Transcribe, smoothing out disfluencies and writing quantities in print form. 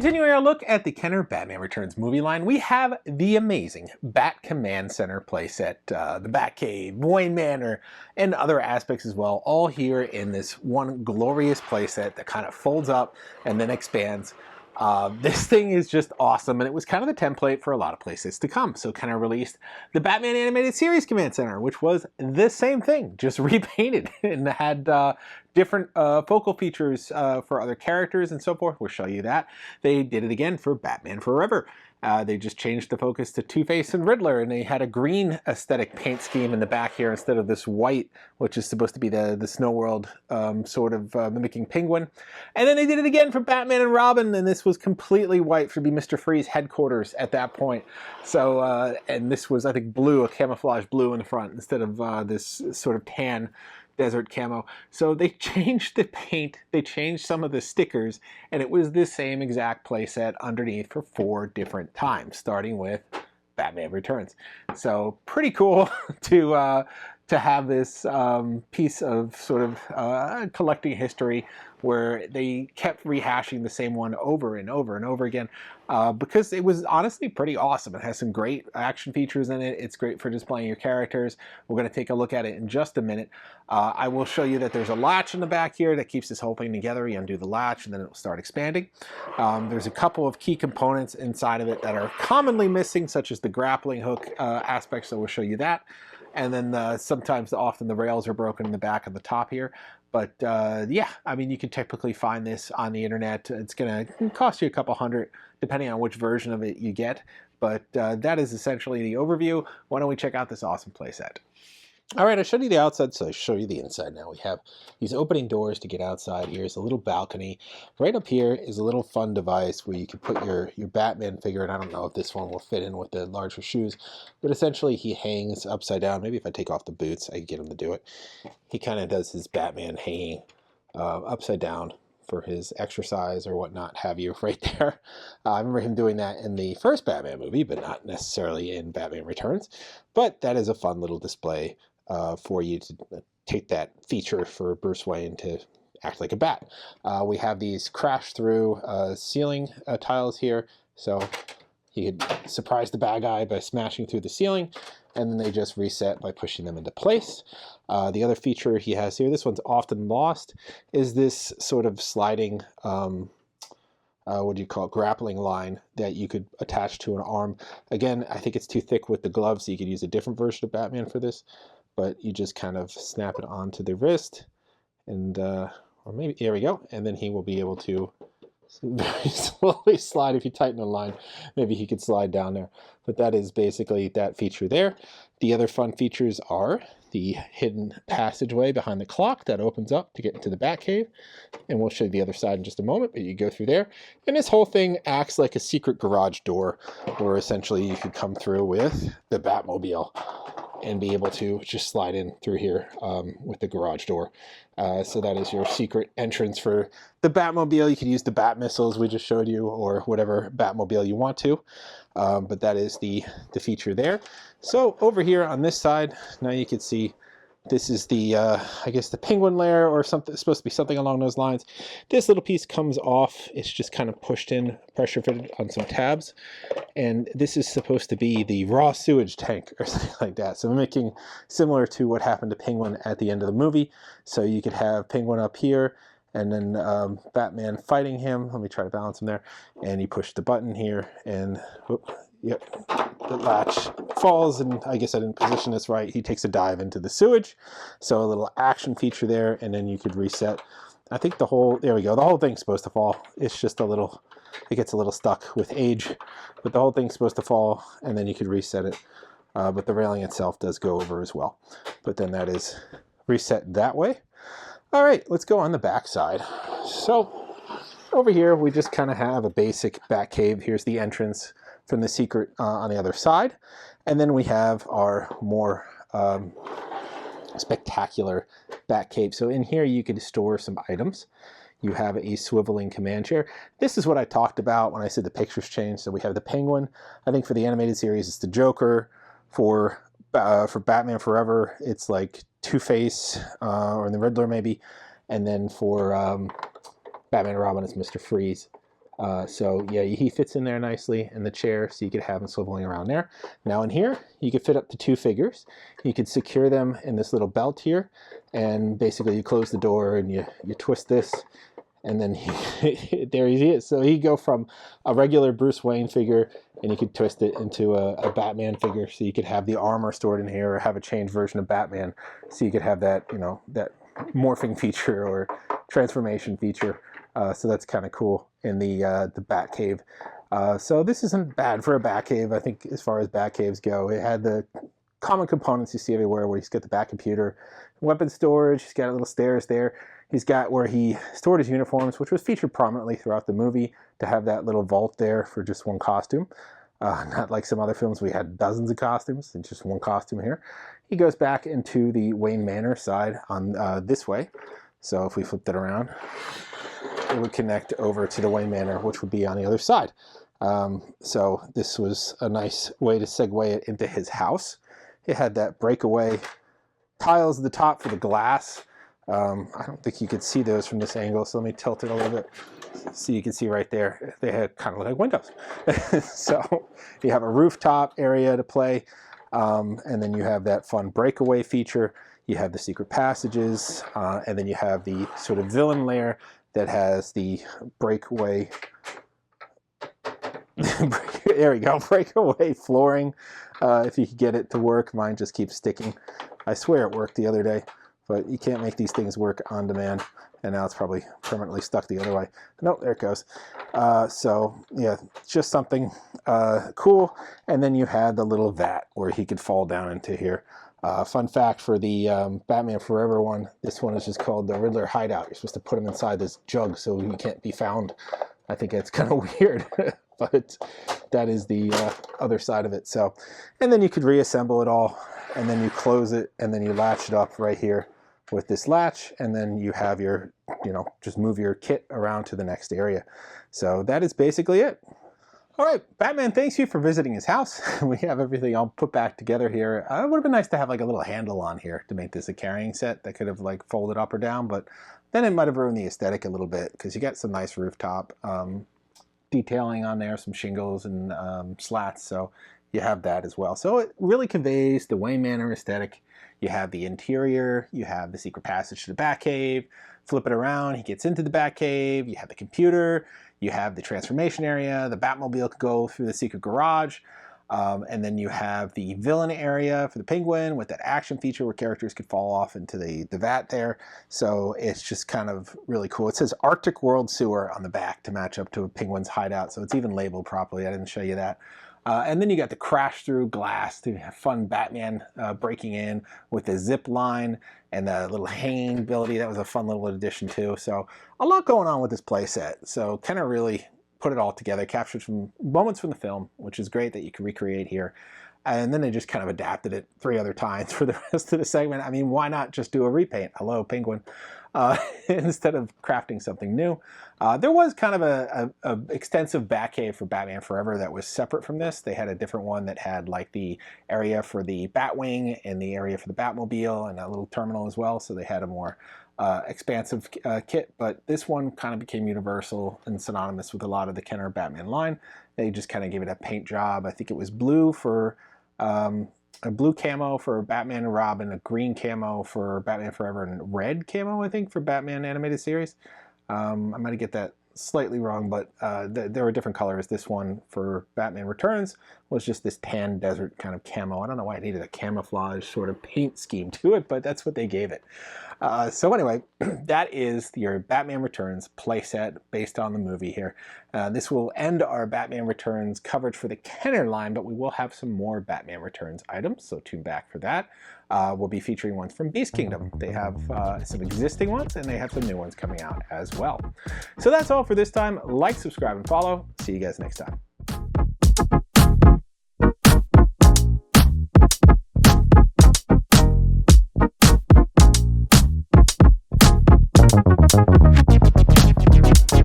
Continuing our look at the Kenner Batman Returns movie line, we have the amazing Bat Command Center playset, the Batcave, Wayne Manor, and other aspects as well, all here in this one glorious playset that kind of folds up and then expands. This thing is just awesome, and it was kind of the template for a lot of playsets to come. So Kenner released the Batman Animated Series Command Center, which was the same thing, just repainted, and had different focal features for other characters and so forth. We'll show you that. They did it again for Batman Forever. They just changed the focus to Two-Face and Riddler, and they had a green aesthetic paint scheme in the back here instead of this white, which is supposed to be the Snow World sort of mimicking Penguin. And then they did it again for Batman and Robin, and this was completely white for be Mr. Freeze headquarters at that point. So, and this was, I think, blue, a camouflage blue in the front instead of this sort of tan desert camo. So they changed the paint, they changed some of the stickers, and it was the same exact playset underneath for 4 different times, starting with Batman Returns. So pretty cool to have this piece of sort of collecting history where they kept rehashing the same one over and over and over again because it was honestly pretty awesome. It has some great action features in it. It's great for displaying your characters. We're going to take a look at it in just a minute. I will show you that there's a latch in the back here that keeps this whole thing together. You undo the latch and then it will start expanding. There's a couple of key components inside of it that are commonly missing, such as the grappling hook aspect, so we'll show you that. And then sometimes, often the rails are broken in the back and the top here. But yeah, I mean, you can typically find this on the internet. It's going to cost you a couple $100, depending on which version of it you get. But that is essentially the overview. Why don't we check out this awesome playset? All right, I showed you the outside, so I show you the inside now. We have these opening doors to get outside. Here's a little balcony. Right up here is a little fun device where you can put your Batman figure, and I don't know if this one will fit in with the larger shoes, but essentially he hangs upside down. Maybe if I take off the boots, I can get him to do it. He kind of does his Batman hanging upside down for his exercise or whatnot have you right there. I remember him doing that in the first Batman movie, but not necessarily in Batman Returns. But that is a fun little display for you to take that feature for Bruce Wayne to act like a bat. We have these crash through ceiling tiles here, so he could surprise the bad guy by smashing through the ceiling, and then they just reset by pushing them into place. The other feature he has here, this one's often lost, is this sort of sliding what do you call it, grappling line that you could attach to an arm. Again, I think it's too thick with the glove, so you could use a different version of Batman for this, but you just kind of snap it onto the wrist, and or maybe, there we go, and then he will be able to very slowly slide. If you tighten the line, maybe he could slide down there. But that is basically that feature there. The other fun features are the hidden passageway behind the clock that opens up to get into the Batcave, and we'll show you the other side in just a moment, but you go through there, and this whole thing acts like a secret garage door where essentially you could come through with the Batmobile and be able to just slide in through here with the garage door. So that is your secret entrance for the Batmobile. You could use the Bat missiles we just showed you, or whatever Batmobile you want to. But that is the feature there. So over here on this side, now you can see this is the, I guess the Penguin lair or something. It's supposed to be something along those lines. This little piece comes off. It's just kind of pushed in, pressure fitted on some tabs. And this is supposed to be the raw sewage tank or something like that. So mimicking similar to what happened to Penguin at the end of the movie. So you could have Penguin up here and then Batman fighting him. Let me try to balance him there. And you push the button here and whoop, yep, the latch falls, and I guess I didn't position this right. He takes a dive into the sewage. So a little action feature there, and then you could reset. I think the whole, there we go, the whole thing's supposed to fall. It's just a little, it gets a little stuck with age, but the whole thing's supposed to fall, and then you could reset it. But the railing itself does go over as well. But then that is reset that way. All right, let's go on the back side. So over here, we just kind of have a basic Batcave. Here's the entrance from the secret on the other side. And then we have our more spectacular Batcave. So in here, you could store some items. You have a swiveling command chair. This is what I talked about when I said the pictures changed. So we have the Penguin. I think for the animated series, it's the Joker. For Batman Forever, it's like Two-Face or the Riddler maybe. And then for Batman and Robin, it's Mr. Freeze. So yeah, he fits in there nicely in the chair, so you could have him swiveling around there. Now in here, you could fit up to 2 figures. You could secure them in this little belt here, and basically you close the door and you twist this, and then there he is. So he'd go from a regular Bruce Wayne figure, and you could twist it into a Batman figure, so you could have the armor stored in here, or have a changed version of Batman, so you could have that, you know, that morphing feature or transformation feature. So that's kind of cool in the Batcave. So this isn't bad for a Batcave. I think as far as Batcaves go, it had the common components you see everywhere, where he's got the back computer, weapon storage, he's got little stairs there. He's got where he stored his uniforms, which was featured prominently throughout the movie, to have that little vault there for just one costume. Not like some other films, we had dozens of costumes and just one costume here. He goes back into the Wayne Manor side on this way. So if we flipped it around, it would connect over to the Wayne Manor, which would be on the other side. So this was a nice way to segue it into his house. It had that breakaway tiles at the top for the glass. I don't think you could see those from this angle, so let me tilt it a little bit so you can see right there. They had kind of like windows. So you have a rooftop area to play, and then you have that fun breakaway feature. You have the secret passages, and then you have the sort of villain lair that has the breakaway. There we go, breakaway flooring. If you could get it to work, mine just keeps sticking. I swear it worked the other day, but you can't make these things work on demand. And now it's probably permanently stuck the other way. Nope, there it goes. So yeah, just something cool. And then you had the little vat where he could fall down into here. Fun fact for the Batman Forever one, this one is just called the Riddler Hideout. You're supposed to put him inside this jug so he can't be found. I think it's kind of weird, but that is the other side of it. So, and then you could reassemble it all, and then you close it, and then you latch it up right here with this latch, and then you have your, you know, just move your kit around to the next area. So that is basically it. All right, Batman thanks you for visiting his house. We have everything all put back together here. It would have been nice to have like a little handle on here to make this a carrying set that could have like folded up or down, but then it might have ruined the aesthetic a little bit, because you got some nice rooftop detailing on there, some shingles and slats, so you have that as well. So it really conveys the Wayne Manor aesthetic. You have the interior, you have the secret passage to the Batcave, flip it around, he gets into the Batcave, you have the computer, you have the transformation area, the Batmobile could go through the secret garage, and then you have the villain area for the Penguin with that action feature where characters could fall off into the vat there. So it's just kind of really cool. It says Arctic World Sewer on the back to match up to a Penguin's hideout, so it's even labeled properly. I didn't show you that. And then you got the crash through glass to have fun Batman breaking in with the zip line and the little hanging ability. That was a fun little addition too. So a lot going on with this playset. So kind of really put it all together, captured some moments from the film, which is great that you can recreate here. And then they just kind of adapted it 3 other times for the rest of the segment. I mean, why not just do a repaint? Hello, Penguin. Instead of crafting something new. There was kind of a extensive Batcave for Batman Forever that was separate from this. They had a different one that had like the area for the Batwing and the area for the Batmobile and a little terminal as well. So they had a more expansive kit, but this one kind of became universal and synonymous with a lot of the Kenner Batman line. They just kind of gave it a paint job. I think it was blue for a blue camo for Batman and Robin, a green camo for Batman Forever, and red camo, I think, for Batman Animated Series. I might get that slightly wrong, but there were different colors. This one for Batman Returns was just this tan desert kind of camo. I don't know why it needed a camouflage sort of paint scheme to it, but that's what they gave it. So anyway, that is your Batman Returns playset based on the movie here. This will end our Batman Returns coverage for the Kenner line, but we will have some more Batman Returns items, so tune back for that. We'll be featuring ones from Beast Kingdom. They have some existing ones, and they have some new ones coming out as well. So that's all for this time. Like, subscribe, and follow. See you guys next time.